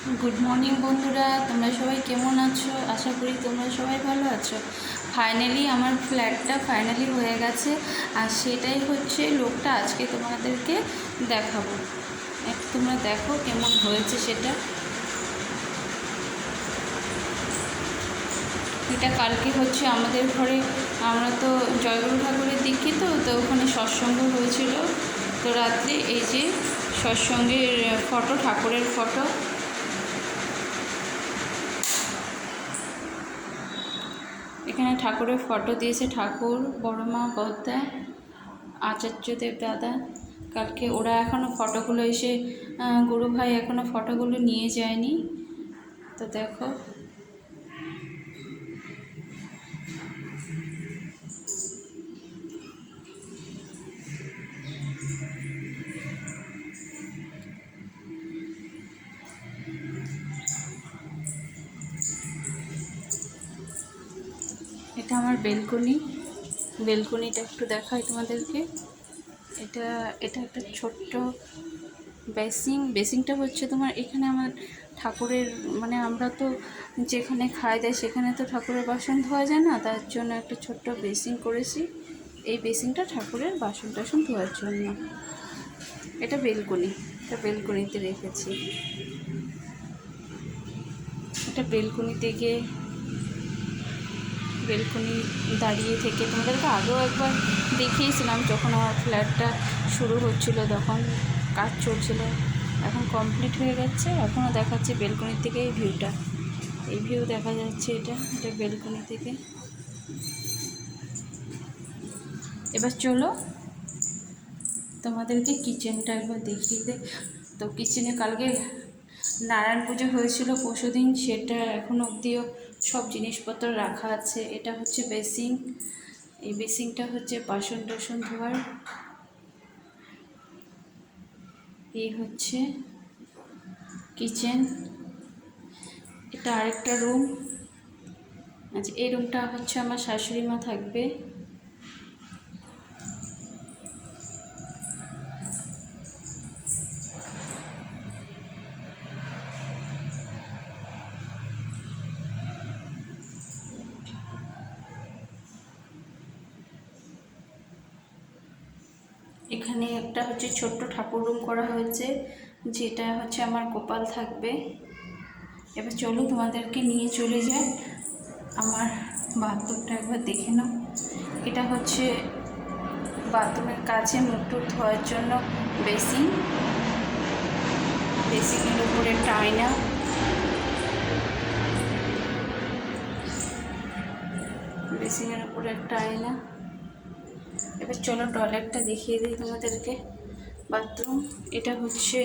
Good morning বন্ধুরা, তোমরা সবাই কেমন আছো? আশা করি তোমরা সবাই ভালো আছো। ফাইনালি আমার ফ্ল্যাটটা ফাইনালি হয়ে গেছে, আর সেটাই হচ্ছে লোকটা আজকে তোমাদেরকে দেখাবো। একটু তোমরা দেখো কেমন হয়েছে সেটা। এটা কালকে হচ্ছে আমাদের ঘরে, আমরা তো জয়গুরু ঠাকুরের দীক্ষিত, তো ওখানে সৎসঙ্গ হয়েছিল। তো রাত্রে এই যে সৎসঙ্গের ফটো, ঠাকুরের ফটো। এখানে ঠাকুরের ফটো দিয়েছে, ঠাকুর, বড় মা, গদ্দা, আচার্যদেব দাদা। কালকে ওরা এখনও ফটোগুলো এসে, গুরু ভাই এখনও ফটোগুলো নিয়ে যায়নি। তো দেখো, এটা আমার বেলকনিটা একটু দেখাই তোমাদেরকে। এটা এটা একটা ছোট্ট বেসিংটা হচ্ছে তোমার, এখানে আমার ঠাকুরের, মানে আমরা তো যেখানে খাই দেয় সেখানে তো ঠাকুরের বাসন ধোয়া যায় না, তার জন্য একটা ছোট্ট বেসিং করেছি। এই বেসিংটা ঠাকুরের বাসন টাসন ধোয়ার জন্য। এটা বেলকনিতে রেখেছি। এটা বেলকনি দাঁড়িয়ে থেকে তোমাদেরকে আগেও একবার দেখিয়েছিলাম, যখন আমার ফ্ল্যাটটা শুরু হচ্ছিল, তখন কাজ চলছিল। এখন কমপ্লিট হয়ে গেছে, এখনও দেখাচ্ছে বেলকনি থেকে এই ভিউটা। এই ভিউ দেখা যাচ্ছে, এটা বেলকনি থেকে। এবার চলো তোমাদেরকে কিচেনটা একবার দেখিয়ে দে। তো কিচেনে কালকে নারায়ণ পুজো হয়েছিল পরশুদিন, সেটা এখনও অবধিও সব জিনিসপত্র রাখা আছে। এটা হচ্ছে বেসিং, এই বেসিংটা হচ্ছে বাসন টাসন ধোয়ার। এই হচ্ছে কিচেন। এটা আরেকটা রুম। আচ্ছা, এই রুমটা হচ্ছে আমার শাশুড়ি মা থাকবে। এখানে একটা হচ্ছে ছোট্ট ঠাকুর রুম করা হয়েছে, যেটা হচ্ছে আমার গোপাল থাকবে। এবার চলো তোমাদেরকে নিয়ে চলে যাই আমার বাথরুমটা, একবার দেখে নাও। এটা হচ্ছে বাথরুমের কাছে মুখ টুক ধোয়ার জন্য বেসিংয়ের উপরে একটা আয়না। বেসিংয়ের উপরে একটা আয়না। এবার চলো টয়লেটটা দেখিয়ে দিই তোমাদেরকে। বাথরুম, এটা হচ্ছে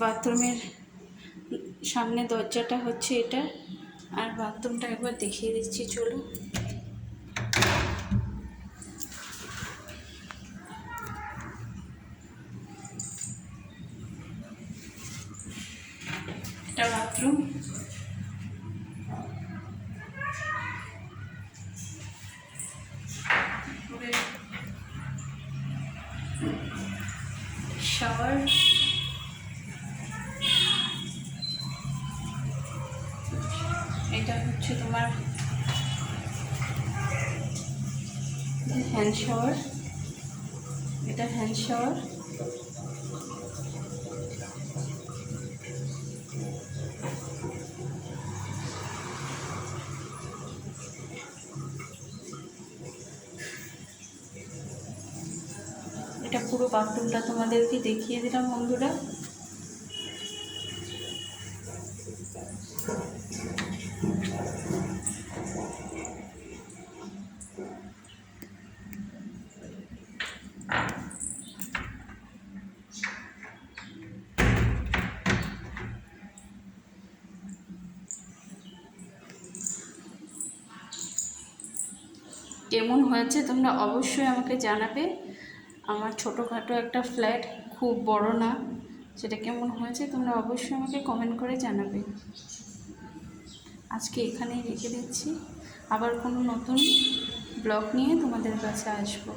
বাথরুমের সামনে দরজাটা হচ্ছে এটা, আর বাথরুমটা একবার দেখিয়ে দিচ্ছি চলো। এটা বাথরুম। শাওয়ার, এটা হচ্ছে তোমার হ্যান্ড শাওয়ার। এটা হ্যান্ড শাওয়ার। এটা পুরো বাথরুমটা তোমাদেরকে দেখিয়ে দিলাম বন্ধুরা। কেমন হয়েছে তোমরা অবশ্যই আমাকে জানাবে। আমার ছোটোখাটো একটা ফ্ল্যাট, খুব বড় না, সেটা কেমন হয়েছে তোমরা অবশ্যই আমাকে কমেন্ট করে জানাবে। আজকে এখানেই রেখে দিচ্ছি, আবার কোনো নতুন ব্লগ নিয়ে তোমাদের কাছে আসবো।